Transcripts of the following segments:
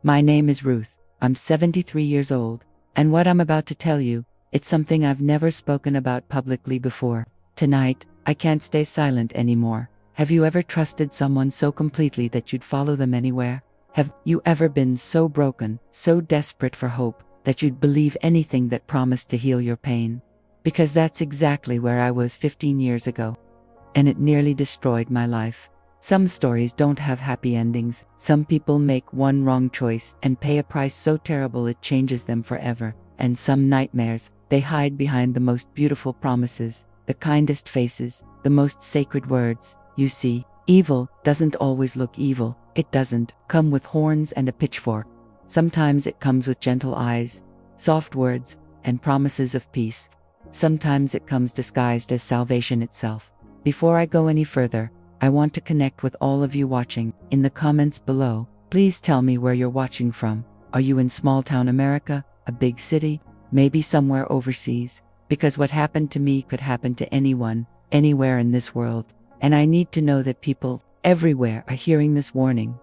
My name is Ruth. I'm 73 years old, and what I'm about to tell you, it's something I've never spoken about publicly before. Tonight, I can't stay silent anymore. Have you ever trusted someone so completely that you'd follow them anywhere? Have you ever been so broken, so desperate for hope, that you'd believe anything that promised to heal your pain? Because that's exactly where I was 15 years ago. And it nearly destroyed my life. Some stories don't have happy endings. Some people make one wrong choice and pay a price so terrible it changes them forever. And some nightmares, they hide behind the most beautiful promises, the kindest faces, the most sacred words. You see, evil doesn't always look evil. It doesn't come with horns and a pitchfork. Sometimes it comes with gentle eyes, soft words, and promises of peace. Sometimes it comes disguised as salvation itself. Before I go any further, I want to connect with all of you watching. In the comments below, please tell me where you're watching from. Are you in small-town America, a big city, maybe somewhere overseas? Because what happened to me could happen to anyone, anywhere in this world. And I need to know that people everywhere are hearing this warning.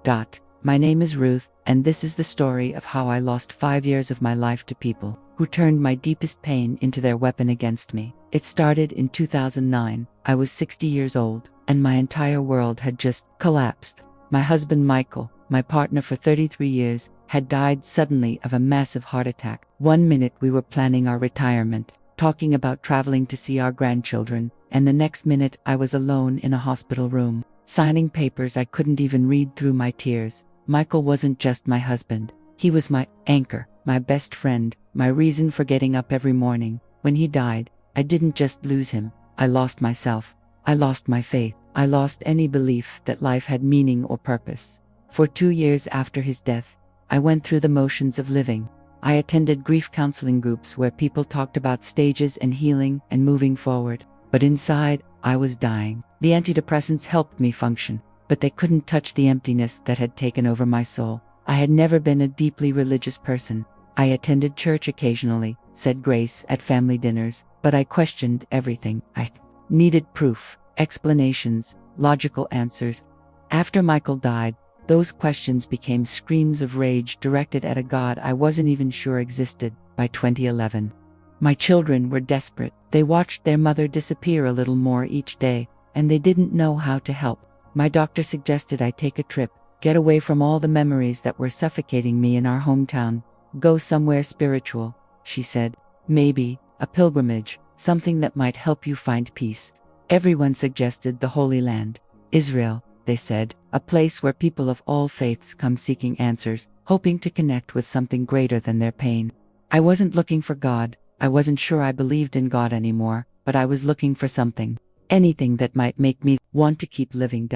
My name is Ruth, and this is the story of how I lost 5 years of my life to people who turned my deepest pain into their weapon against me. It started in 2009. I was 60 years old, and my entire world had just collapsed. My husband Michael, my partner for 33 years, had died suddenly of a massive heart attack. One minute we were planning our retirement, talking about traveling to see our grandchildren, and the next minute I was alone in a hospital room, signing papers I couldn't even read through my tears. Michael wasn't just my husband. He was my anchor, my best friend, my reason for getting up every morning. When he died, I didn't just lose him. I lost myself. I lost my faith. I lost any belief that life had meaning or purpose. For 2 years after his death, I went through the motions of living. I attended grief counseling groups where people talked about stages and healing and moving forward. But inside, I was dying. The antidepressants helped me function, but they couldn't touch the emptiness that had taken over my soul. I had never been a deeply religious person. I attended church occasionally, said grace at family dinners, but I questioned everything. I needed proof, explanations, logical answers. After Michael died, those questions became screams of rage directed at a God I wasn't even sure existed. By 2011, my children were desperate. They watched their mother disappear a little more each day, and they didn't know how to help. My doctor suggested I take a trip, get away from all the memories that were suffocating me in our hometown. Go somewhere spiritual, she said. Maybe a pilgrimage, something that might help you find peace. Everyone suggested the Holy Land. Israel, they said, a place where people of all faiths come seeking answers, hoping to connect with something greater than their pain. I wasn't looking for God. I wasn't sure I believed in God anymore, but I was looking for something. Anything that might make me want to keep living.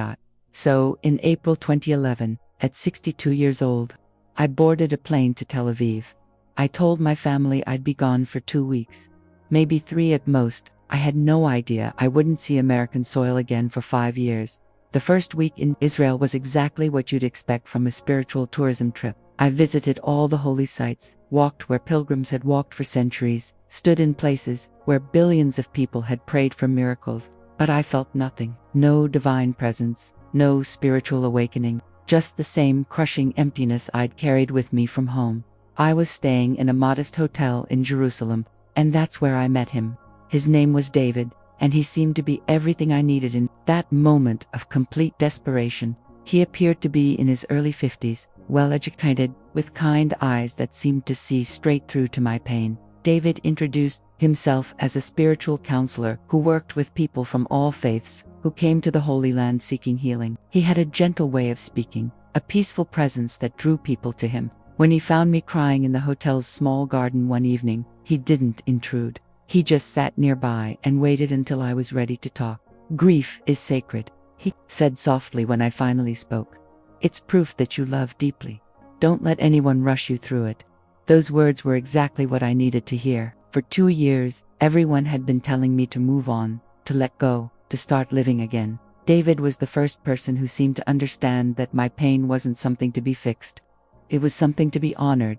So, in April 2011, at 62 years old, I boarded a plane to Tel Aviv. I told my family I'd be gone for 2 weeks. Maybe 3 at most. I had no idea I wouldn't see American soil again for 5 years. The first week in Israel was exactly what you'd expect from a spiritual tourism trip. I visited all the holy sites, walked where pilgrims had walked for centuries, stood in places where billions of people had prayed for miracles, but I felt nothing. No divine presence, no spiritual awakening, just the same crushing emptiness I'd carried with me from home. I was staying in a modest hotel in Jerusalem, and that's where I met him. His name was David, and he seemed to be everything I needed in that moment of complete desperation. He appeared to be in his early 50s, well-educated, with kind eyes that seemed to see straight through to my pain. David introduced himself as a spiritual counselor who worked with people from all faiths, who came to the Holy Land seeking healing. He had a gentle way of speaking, a peaceful presence that drew people to him. When he found me crying in the hotel's small garden one evening, he didn't intrude. He just sat nearby and waited until I was ready to talk. "Grief is sacred," he said softly when I finally spoke. "It's proof that you love deeply. Don't let anyone rush you through it." Those words were exactly what I needed to hear. For 2 years, everyone had been telling me to move on, to let go, to start living again. David was the first person who seemed to understand that my pain wasn't something to be fixed. It was something to be honored.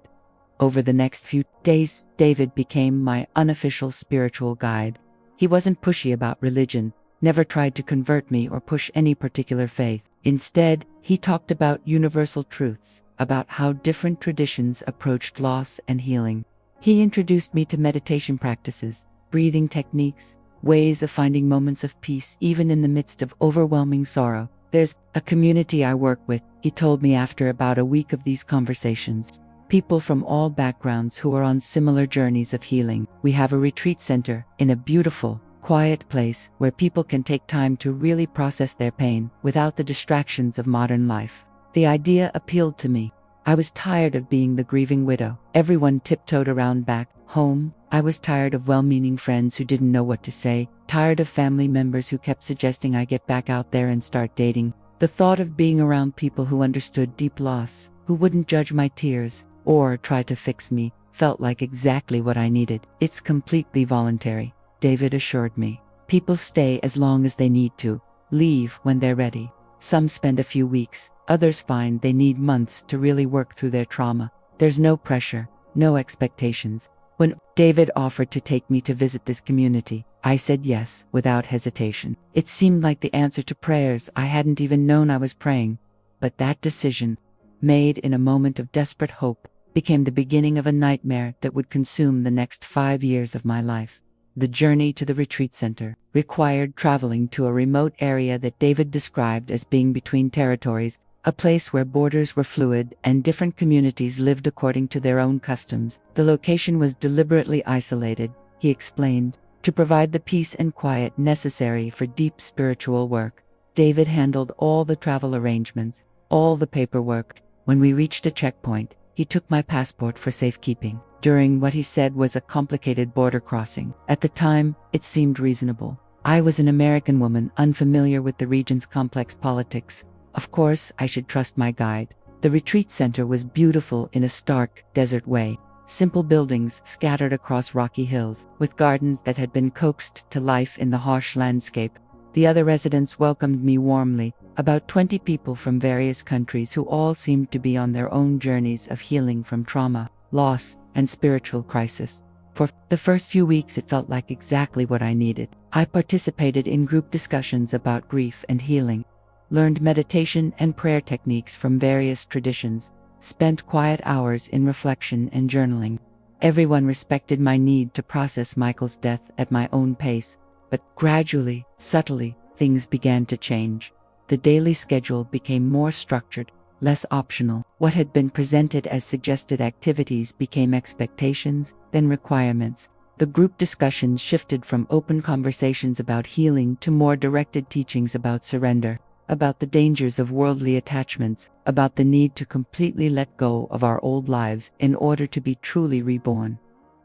Over the next few days, David became my unofficial spiritual guide. He wasn't pushy about religion, never tried to convert me or push any particular faith. Instead, he talked about universal truths, about how different traditions approached loss and healing. He introduced me to meditation practices, breathing techniques, ways of finding moments of peace even in the midst of overwhelming sorrow. There's a community I work with, he told me after about a week of these conversations. People from all backgrounds who are on similar journeys of healing. We have a retreat center in a beautiful, quiet place where people can take time to really process their pain without the distractions of modern life. The idea appealed to me. I was tired of being the grieving widow. Everyone tiptoed around back home. I was tired of well-meaning friends who didn't know what to say, tired of family members who kept suggesting I get back out there and start dating. The thought of being around people who understood deep loss, who wouldn't judge my tears or try to fix me, felt like exactly what I needed. It's completely voluntary, David assured me. People stay as long as they need to, leave when they're ready. Some spend a few weeks, others find they need months to really work through their trauma. There's no pressure, no expectations. When David offered to take me to visit this community, I said yes, without hesitation. It seemed like the answer to prayers I hadn't even known I was praying. But that decision, made in a moment of desperate hope, became the beginning of a nightmare that would consume the next 5 years of my life. The journey to the retreat center required traveling to a remote area that David described as being between territories, a place where borders were fluid and different communities lived according to their own customs. The location was deliberately isolated, he explained, to provide the peace and quiet necessary for deep spiritual work. David handled all the travel arrangements, all the paperwork. When we reached a checkpoint, he took my passport for safekeeping during what he said was a complicated border crossing. At the time, it seemed reasonable. I was an American woman unfamiliar with the region's complex politics. Of course, I should trust my guide. The retreat center was beautiful in a stark, desert way. Simple buildings scattered across rocky hills, with gardens that had been coaxed to life in the harsh landscape. The other residents welcomed me warmly, about 20 people from various countries who all seemed to be on their own journeys of healing from trauma, loss, and spiritual crisis. For the first few weeks it felt like exactly what I needed. I participated in group discussions about grief and healing, learned meditation and prayer techniques from various traditions, spent quiet hours in reflection and journaling. Everyone respected my need to process Michael's death at my own pace, but gradually, subtly, things began to change. The daily schedule became more structured, less optional. What had been presented as suggested activities became expectations, then requirements. The group discussions shifted from open conversations about healing to more directed teachings about surrender, about the dangers of worldly attachments, about the need to completely let go of our old lives in order to be truly reborn.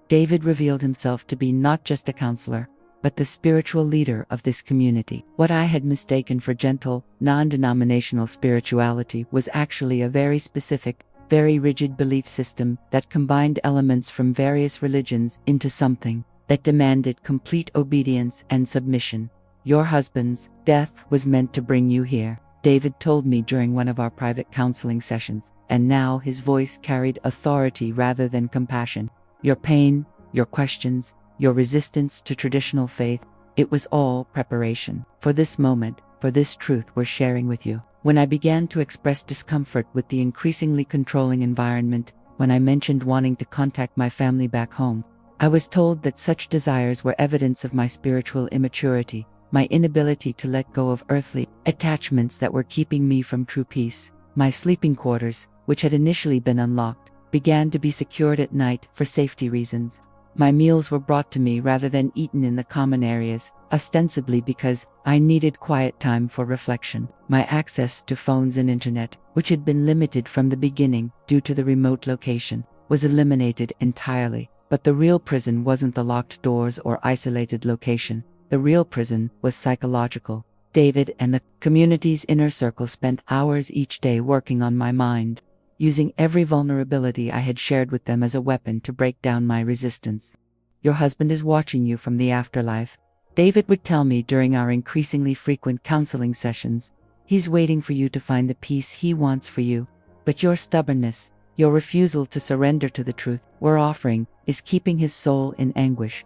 David revealed himself to be not just a counselor, but the spiritual leader of this community. What I had mistaken for gentle, non-denominational spirituality was actually a very specific, very rigid belief system that combined elements from various religions into something that demanded complete obedience and submission. Your husband's death was meant to bring you here, David told me during one of our private counseling sessions, and now his voice carried authority rather than compassion. Your pain, your questions, your resistance to traditional faith, it was all preparation for this moment, for this truth we're sharing with you. When I began to express discomfort with the increasingly controlling environment, when I mentioned wanting to contact my family back home, I was told that such desires were evidence of my spiritual immaturity, my inability to let go of earthly attachments that were keeping me from true peace. My sleeping quarters, which had initially been unlocked, began to be secured at night for safety reasons. My meals were brought to me rather than eaten in the common areas, ostensibly because I needed quiet time for reflection. My access to phones and internet, which had been limited from the beginning due to the remote location, was eliminated entirely. But the real prison wasn't the locked doors or isolated location. The real prison was psychological. David and the community's inner circle spent hours each day working on my mind, using every vulnerability I had shared with them as a weapon to break down my resistance. Your husband is watching you from the afterlife, David would tell me during our increasingly frequent counseling sessions. He's waiting for you to find the peace he wants for you. But your stubbornness, your refusal to surrender to the truth we're offering, is keeping his soul in anguish.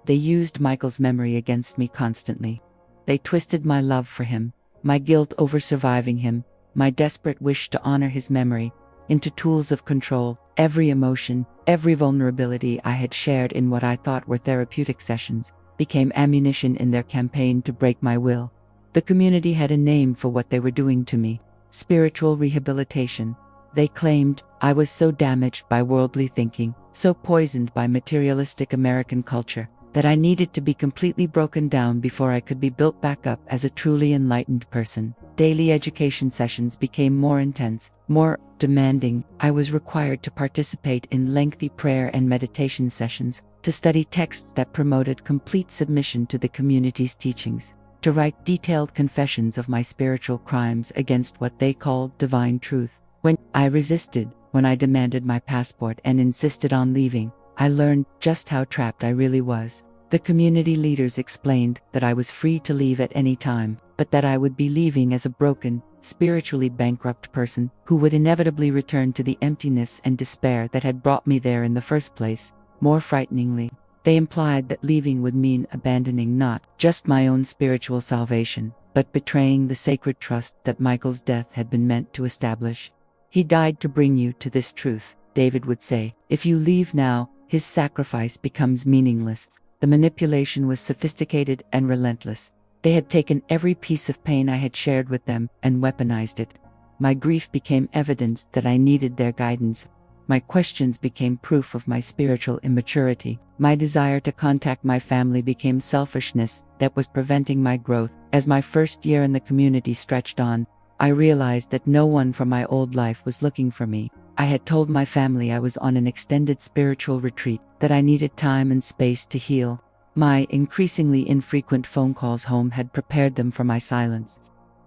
They used Michael's memory against me constantly. They twisted my love for him, my guilt over surviving him, my desperate wish to honor his memory, into tools of control. Every emotion, every vulnerability I had shared in what I thought were therapeutic sessions, became ammunition in their campaign to break my will. The community had a name for what they were doing to me: spiritual rehabilitation. They claimed I was so damaged by worldly thinking, so poisoned by materialistic American culture, that I needed to be completely broken down before I could be built back up as a truly enlightened person. Daily education sessions became more intense, more demanding. I was required to participate in lengthy prayer and meditation sessions, to study texts that promoted complete submission to the community's teachings, to write detailed confessions of my spiritual crimes against what they called divine truth. When I resisted, when I demanded my passport and insisted on leaving, I learned just how trapped I really was. The community leaders explained that I was free to leave at any time, but that I would be leaving as a broken, spiritually bankrupt person who would inevitably return to the emptiness and despair that had brought me there in the first place. More frighteningly, they implied that leaving would mean abandoning not just my own spiritual salvation, but betraying the sacred trust that Michael's death had been meant to establish. "He died to bring you to this truth," David would say. "If you leave now, his sacrifice becomes meaningless." The manipulation was sophisticated and relentless. They had taken every piece of pain I had shared with them and weaponized it. My grief became evidence that I needed their guidance. My questions became proof of my spiritual immaturity. My desire to contact my family became selfishness that was preventing my growth. As my first year in the community stretched on, I realized that no one from my old life was looking for me. I had told my family I was on an extended spiritual retreat, that I needed time and space to heal. My increasingly infrequent phone calls home had prepared them for my silence.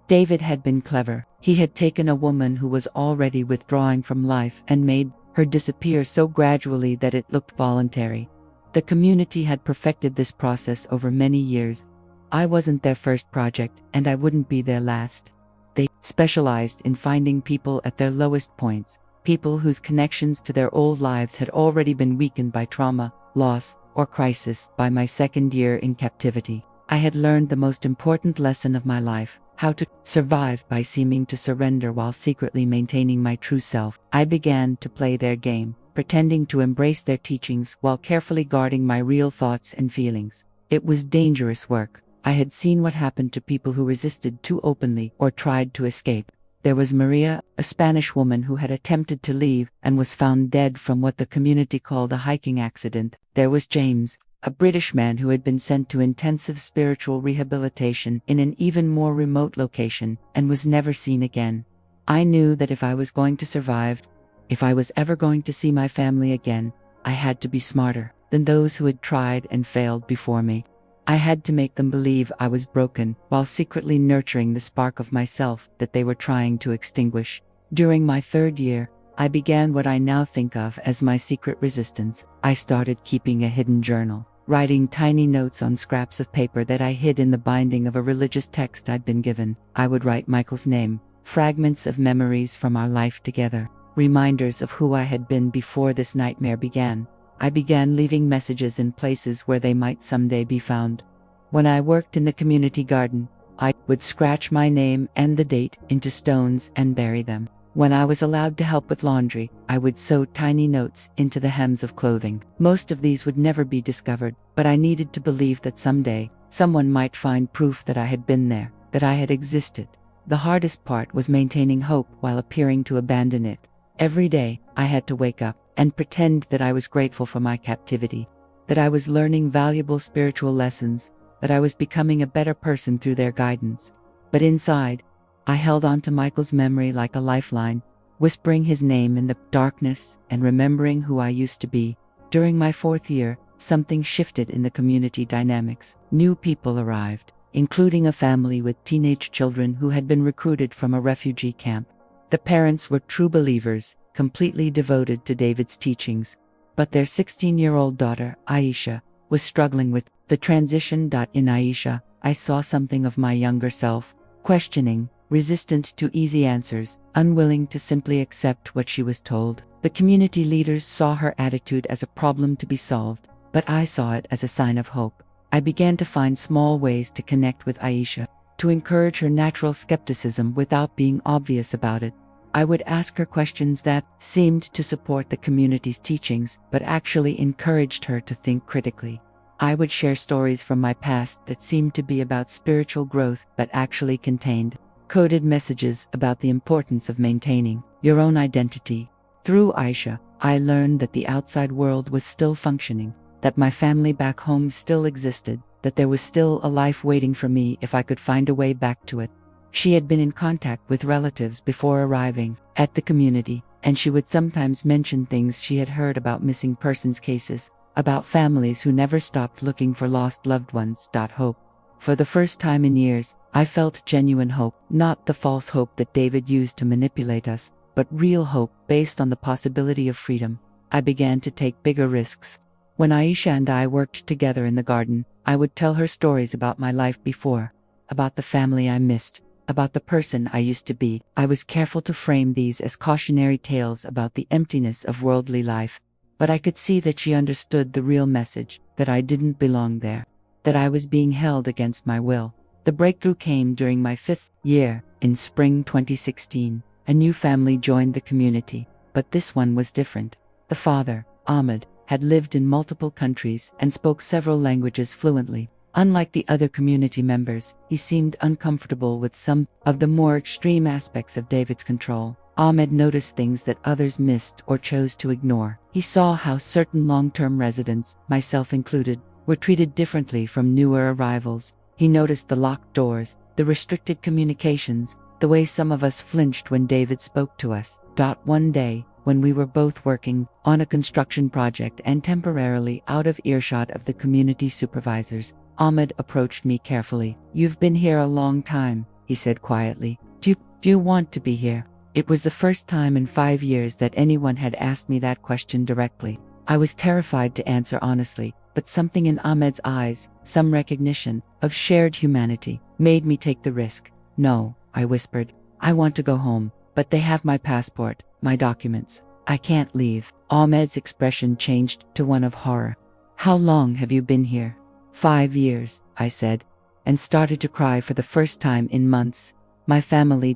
David had been clever. He had taken a woman who was already withdrawing from life and made her disappear so gradually that it looked voluntary. The community had perfected this process over many years. I wasn't their first project, and I wouldn't be their last. They specialized in finding people at their lowest points, people whose connections to their old lives had already been weakened by trauma, loss, or crisis. By my second year in captivity, I had learned the most important lesson of my life: how to survive by seeming to surrender while secretly maintaining my true self. I began to play their game, pretending to embrace their teachings while carefully guarding my real thoughts and feelings. It was dangerous work. I had seen what happened to people who resisted too openly or tried to escape. There was Maria, a Spanish woman who had attempted to leave and was found dead from what the community called a hiking accident. There was James, a British man who had been sent to intensive spiritual rehabilitation in an even more remote location and was never seen again. I knew that if I was going to survive, if I was ever going to see my family again, I had to be smarter than those who had tried and failed before me. I had to make them believe I was broken, while secretly nurturing the spark of myself that they were trying to extinguish. During my third year, I began what I now think of as my secret resistance. I started keeping a hidden journal, writing tiny notes on scraps of paper that I hid in the binding of a religious text I'd been given. I would write Michael's name, fragments of memories from our life together, reminders of who I had been before this nightmare began. I began leaving messages in places where they might someday be found. When I worked in the community garden, I would scratch my name and the date into stones and bury them. When I was allowed to help with laundry, I would sew tiny notes into the hems of clothing. Most of these would never be discovered, but I needed to believe that someday, someone might find proof that I had been there, that I had existed. The hardest part was maintaining hope while appearing to abandon it. Every day, I had to wake up and pretend that I was grateful for my captivity, that I was learning valuable spiritual lessons, that I was becoming a better person through their guidance. But inside, I held on to Michael's memory like a lifeline, whispering his name in the darkness and remembering who I used to be. During my fourth year, something shifted in the community dynamics. New people arrived, including a family with teenage children who had been recruited from a refugee camp. The parents were true believers, completely devoted to David's teachings, but their 16-year-old daughter, Aisha, was struggling with the transition. In Aisha, I saw something of my younger self, questioning, resistant to easy answers, unwilling to simply accept what she was told. The community leaders saw her attitude as a problem to be solved, but I saw it as a sign of hope. I began to find small ways to connect with Aisha. to encourage her natural skepticism without being obvious about it. I would ask her questions that seemed to support the community's teachings, but actually encouraged her to think critically. I would share stories from my past that seemed to be about spiritual growth, but actually contained coded messages about the importance of maintaining your own identity. Through Aisha, I learned that the outside world was still functioning, that my family back home still existed, that there was still a life waiting for me if I could find a way back to it. She had been in contact with relatives before arriving at the community, and she would sometimes mention things she had heard about missing persons cases, about families who never stopped looking for lost loved ones. Hope. For the first time in years, I felt genuine hope, not the false hope that David used to manipulate us, but real hope based on the possibility of freedom. I began to take bigger risks. When Aisha and I worked together in the garden, I would tell her stories about my life before, about the family I missed, about the person I used to be. I was careful to frame these as cautionary tales about the emptiness of worldly life, but I could see that she understood the real message, that I didn't belong there, that I was being held against my will. The breakthrough came during my 5th year, in spring 2016. A new family joined the community, but this one was different. The father, Ahmed, had lived in multiple countries and spoke several languages fluently. Unlike the other community members, he seemed uncomfortable with some of the more extreme aspects of David's control. Ahmed noticed things that others missed or chose to ignore. He saw how certain long-term residents, myself included, were treated differently from newer arrivals. He noticed the locked doors, the restricted communications, the way some of us flinched when David spoke to us. One day, when we were both working on a construction project and temporarily out of earshot of the community supervisors, Ahmed approached me carefully. "You've been here a long time," he said quietly. Do you want to be here?" It was the first time in 5 years that anyone had asked me that question directly. I was terrified to answer honestly, but something in Ahmed's eyes, some recognition of shared humanity, made me take the risk. "No," I whispered. "I want to go home, but they have my passport, my documents. I can't leave." Ahmed's expression changed to one of horror. "How long have you been here?" 5 years, I said, and started to cry for the first time in months. "My family...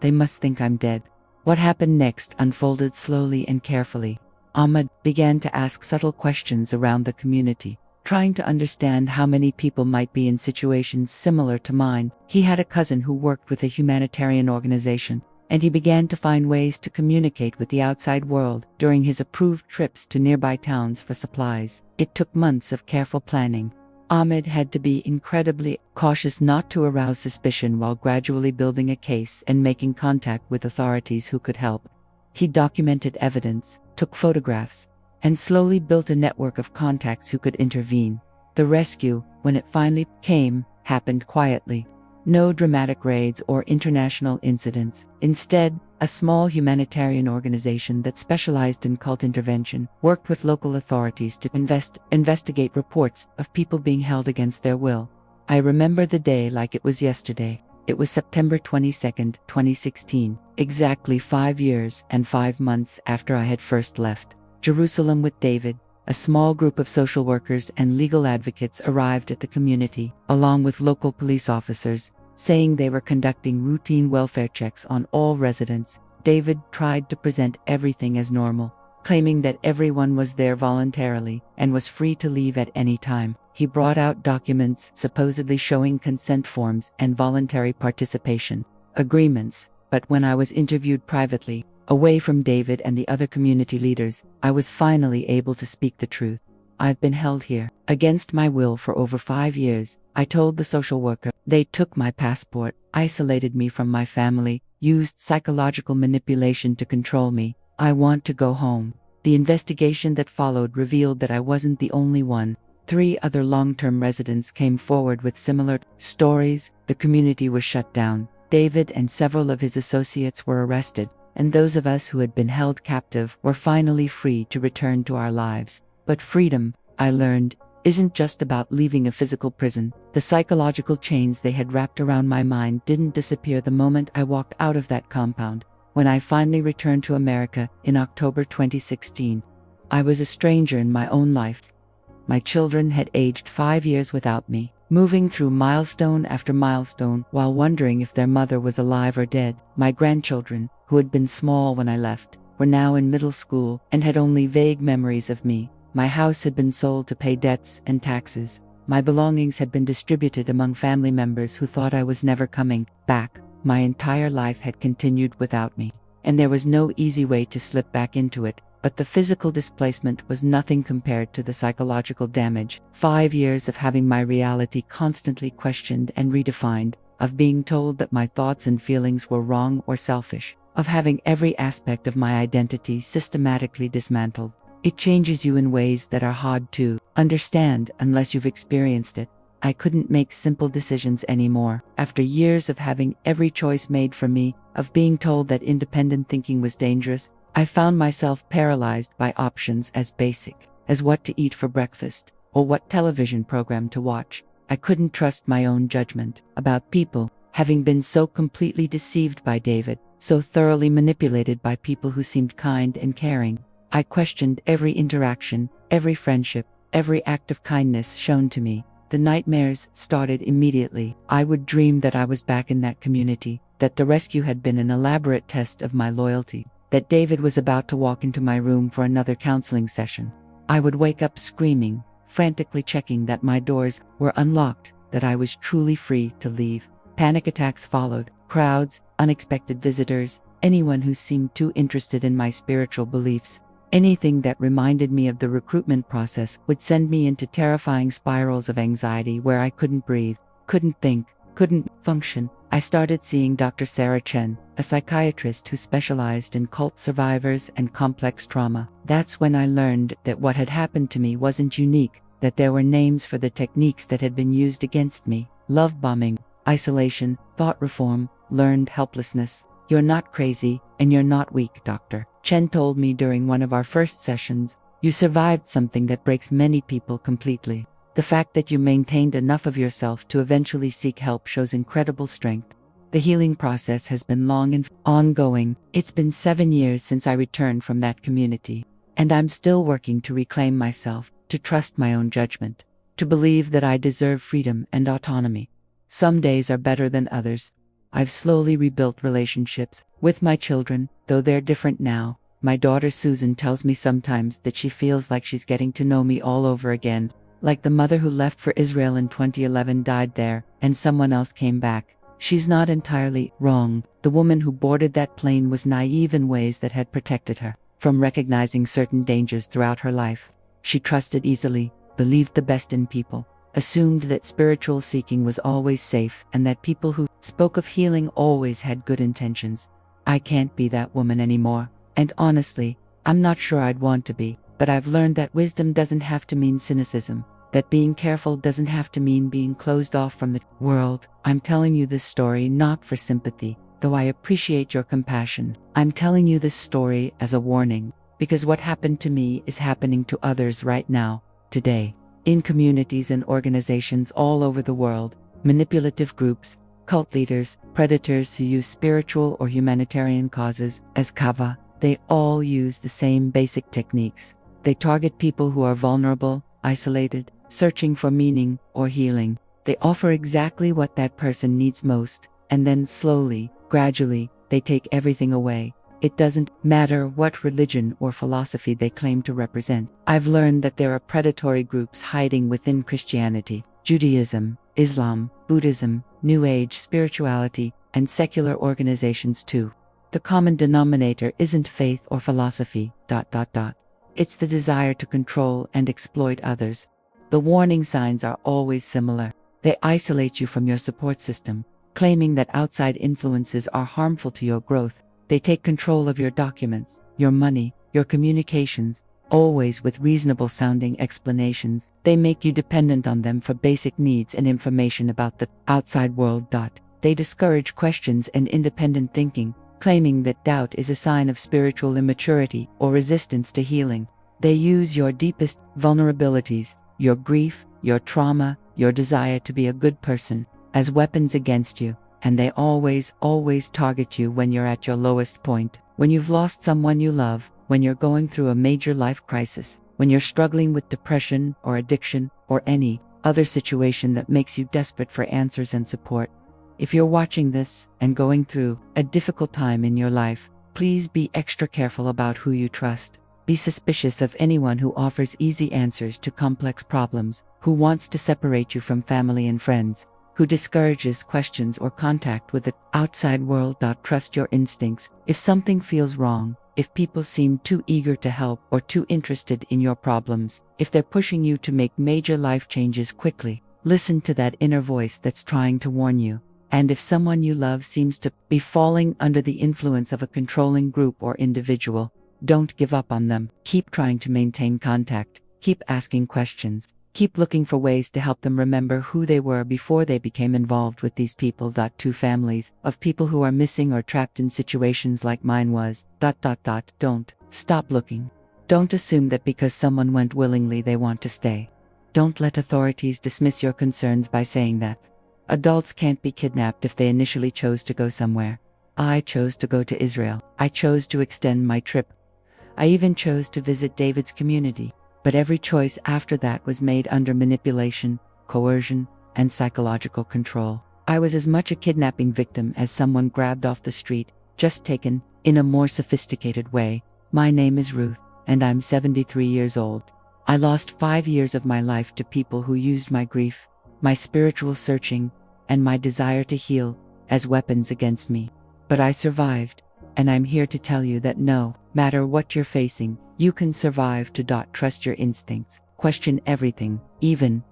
they must think I'm dead." What happened next unfolded slowly and carefully. Ahmed began to ask subtle questions around the community, trying to understand how many people might be in situations similar to mine. He had a cousin who worked with a humanitarian organization, and he began to find ways to communicate with the outside world during his approved trips to nearby towns for supplies. It took months of careful planning. Ahmed had to be incredibly cautious not to arouse suspicion while gradually building a case and making contact with authorities who could help. He documented evidence, took photographs, and slowly built a network of contacts who could intervene. The rescue, when it finally came, happened quietly. No dramatic raids or international incidents. Instead, a small humanitarian organization that specialized in cult intervention worked with local authorities to investigate reports of people being held against their will. I remember the day like it was yesterday. It was September 22, 2016, exactly 5 years and 5 months after I had first left Jerusalem with David. A small group of social workers and legal advocates arrived at the community, along with local police officers, saying they were conducting routine welfare checks on all residents. David tried to present everything as normal, claiming that everyone was there voluntarily and was free to leave at any time. He brought out documents supposedly showing consent forms and voluntary participation agreements, but when I was interviewed privately, away from David and the other community leaders, I was finally able to speak the truth. "I've been held here, against my will for over 5 years," I told the social worker. "They took my passport, isolated me from my family, used psychological manipulation to control me. I want to go home." The investigation that followed revealed that I wasn't the only one. 3 other long-term residents came forward with similar stories. The community was shut down. David and several of his associates were arrested, and those of us who had been held captive were finally free to return to our lives. But freedom, I learned, isn't just about leaving a physical prison. The psychological chains they had wrapped around my mind didn't disappear the moment I walked out of that compound. When I finally returned to America in October 2016, I was a stranger in my own life. My children had aged 5 years without me. moving through milestone after milestone while wondering if their mother was alive or dead. My grandchildren, who had been small when I left, were now in middle school and had only vague memories of me. My house had been sold to pay debts and taxes. My belongings had been distributed among family members who thought I was never coming back. My entire life had continued without me, and there was no easy way to slip back into it. But the physical displacement was nothing compared to the psychological damage. 5 years of having my reality constantly questioned and redefined, of being told that my thoughts and feelings were wrong or selfish, of having every aspect of my identity systematically dismantled. It changes you in ways that are hard to understand unless you've experienced it. I couldn't make simple decisions anymore. After years of having every choice made for me, of being told that independent thinking was dangerous, I found myself paralyzed by options as basic as what to eat for breakfast or what television program to watch. I couldn't trust my own judgment about people, having been so completely deceived by David, so thoroughly manipulated by people who seemed kind and caring. I questioned every interaction, every friendship, every act of kindness shown to me. The nightmares started immediately. I would dream that I was back in that community, that the rescue had been an elaborate test of my loyalty, that David was about to walk into my room for another counseling session. I would wake up screaming, frantically checking that my doors were unlocked, that I was truly free to leave. Panic attacks followed, crowds, unexpected visitors, anyone who seemed too interested in my spiritual beliefs. Anything that reminded me of the recruitment process would send me into terrifying spirals of anxiety where I couldn't breathe, couldn't think, couldn't function. I started seeing Dr. Sarah Chen, a psychiatrist who specialized in cult survivors and complex trauma. That's when I learned that what had happened to me wasn't unique, that there were names for the techniques that had been used against me: love bombing, isolation, thought reform, learned helplessness. "You're not crazy, and you're not weak, doctor," Chen told me during one of our first sessions. "You survived something that breaks many people completely. The fact that you maintained enough of yourself to eventually seek help shows incredible strength. The healing process has been long and ongoing. It's been 7 years since I returned from that community, and I'm still working to reclaim myself, to trust my own judgment, to believe that I deserve freedom and autonomy. Some days are better than others. I've slowly rebuilt relationships with my children, though they're different now. My daughter Susan tells me sometimes that she feels like she's getting to know me all over again, like the mother who left for Israel in 2011 died there, and someone else came back. She's not entirely wrong. The woman who boarded that plane was naive in ways that had protected her from recognizing certain dangers throughout her life. She trusted easily, believed the best in people, assumed that spiritual seeking was always safe, and that people who spoke of healing always had good intentions. I can't be that woman anymore, and honestly, I'm not sure I'd want to be. But I've learned that wisdom doesn't have to mean cynicism, that being careful doesn't have to mean being closed off from the world. I'm telling you this story not for sympathy, though I appreciate your compassion. I'm telling you this story as a warning, because what happened to me is happening to others right now, today, in communities and organizations all over the world. Manipulative groups, cult leaders, predators who use spiritual or humanitarian causes as cover. They all use the same basic techniques. They target people who are vulnerable, isolated, searching for meaning or healing. They offer exactly what that person needs most, and then slowly, gradually, they take everything away. It doesn't matter what religion or philosophy they claim to represent. I've learned that there are predatory groups hiding within Christianity, Judaism, Islam, Buddhism, New Age spirituality, and secular organizations too. The common denominator isn't faith or philosophy, ... It's the desire to control and exploit others. The warning signs are always similar. They isolate you from your support system, claiming that outside influences are harmful to your growth. They take control of your documents, your money, your communications, always with reasonable sounding explanations. They make you dependent on them for basic needs and information about the outside world. They discourage questions and independent thinking, claiming that doubt is a sign of spiritual immaturity or resistance to healing. They use your deepest vulnerabilities, your grief, your trauma, your desire to be a good person, as weapons against you. And they always target you when you're at your lowest point, when you've lost someone you love, when you're going through a major life crisis, when you're struggling with depression or addiction or any other situation that makes you desperate for answers and support. If you're watching this and going through a difficult time in your life, please be extra careful about who you trust. Be suspicious of anyone who offers easy answers to complex problems, who wants to separate you from family and friends, who discourages questions or contact with the outside world. Trust your instincts. If something feels wrong, if people seem too eager to help or too interested in your problems, if they're pushing you to make major life changes quickly, listen to that inner voice that's trying to warn you. And if someone you love seems to be falling under the influence of a controlling group or individual, don't give up on them. Keep trying to maintain contact. Keep asking questions. Keep looking for ways to help them remember who they were before they became involved with these people. Two families of people who are missing or trapped in situations like mine was. Don't stop looking. Don't assume that because someone went willingly they want to stay. Don't let authorities dismiss your concerns by saying that. Adults can't be kidnapped if they initially chose to go somewhere. I chose to go to Israel. I chose to extend my trip. I even chose to visit David's community. But every choice after that was made under manipulation, coercion, and psychological control. I was as much a kidnapping victim as someone grabbed off the street, just taken in a more sophisticated way. My name is Ruth, and I'm 73 years old. I lost 5 years of my life to people who used my grief, my spiritual searching, and my desire to heal as weapons against me. But I survived, and I'm here to tell you that no matter what you're facing, you can survive. Trust your instincts. Question everything, even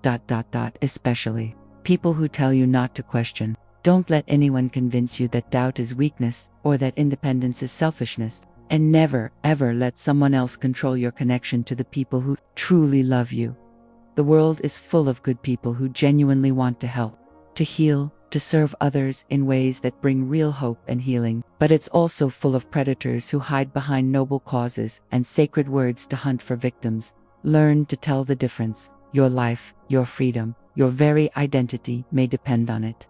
especially people who tell you not to question. Don't let anyone convince you that doubt is weakness or that independence is selfishness. And never, ever let someone else control your connection to the people who truly love you. The world is full of good people who genuinely want to help, to heal, to serve others in ways that bring real hope and healing. But it's also full of predators who hide behind noble causes and sacred words to hunt for victims. Learn to tell the difference. Your life, your freedom, your very identity may depend on it.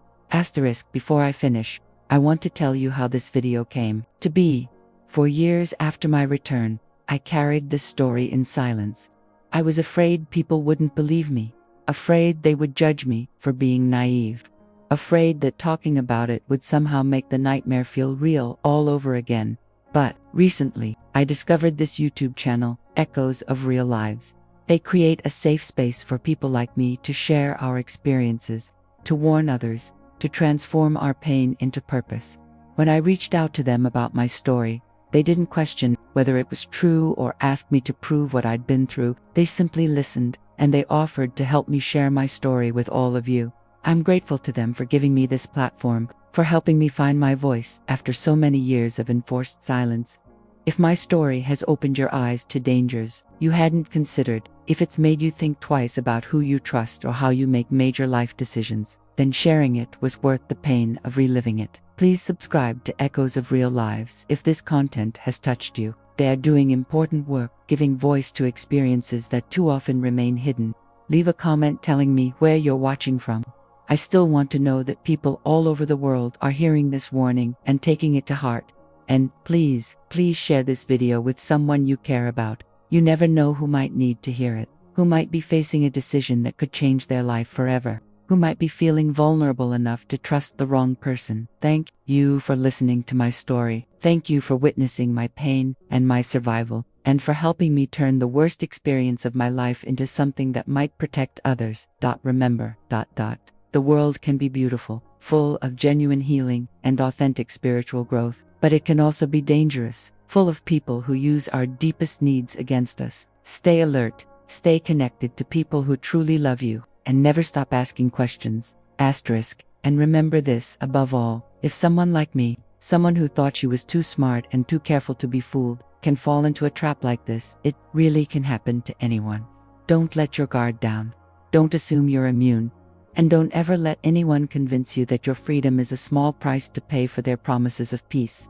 Before I finish, I want to tell you how this video came to be. For years after my return, I carried this story in silence. I was afraid people wouldn't believe me, afraid they would judge me for being naive, afraid that talking about it would somehow make the nightmare feel real all over again. But recently, I discovered this YouTube channel, Echoes of Real Lives. They create a safe space for people like me to share our experiences, to warn others, to transform our pain into purpose. When I reached out to them about my story, they didn't question whether it was true or ask me to prove what I'd been through. They simply listened, and they offered to help me share my story with all of you. I'm grateful to them for giving me this platform, for helping me find my voice after so many years of enforced silence. If my story has opened your eyes to dangers you hadn't considered, if it's made you think twice about who you trust or how you make major life decisions, then sharing it was worth the pain of reliving it. Please subscribe to Echoes of Real Lives if this content has touched you. They are doing important work, giving voice to experiences that too often remain hidden. Leave a comment telling me where you're watching from. I still want to know that people all over the world are hearing this warning and taking it to heart. And please share this video with someone you care about. You never know who might need to hear it, who might be facing a decision that could change their life forever, who might be feeling vulnerable enough to trust the wrong person. Thank you for listening to my story. Thank you for witnessing my pain and my survival, and for helping me turn the worst experience of my life into something that might protect others. Remember, the world can be beautiful, full of genuine healing and authentic spiritual growth, but it can also be dangerous, full of people who use our deepest needs against us. Stay alert, stay connected to people who truly love you, and never stop asking questions. And remember this above all: if someone like me, someone who thought she was too smart and too careful to be fooled, can fall into a trap like this, it really can happen to anyone. Don't let your guard down. Don't assume you're immune. And don't ever let anyone convince you that your freedom is a small price to pay for their promises of peace.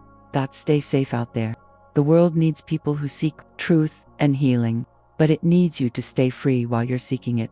Stay safe out there. The world needs people who seek truth and healing, but it needs you to stay free while you're seeking it.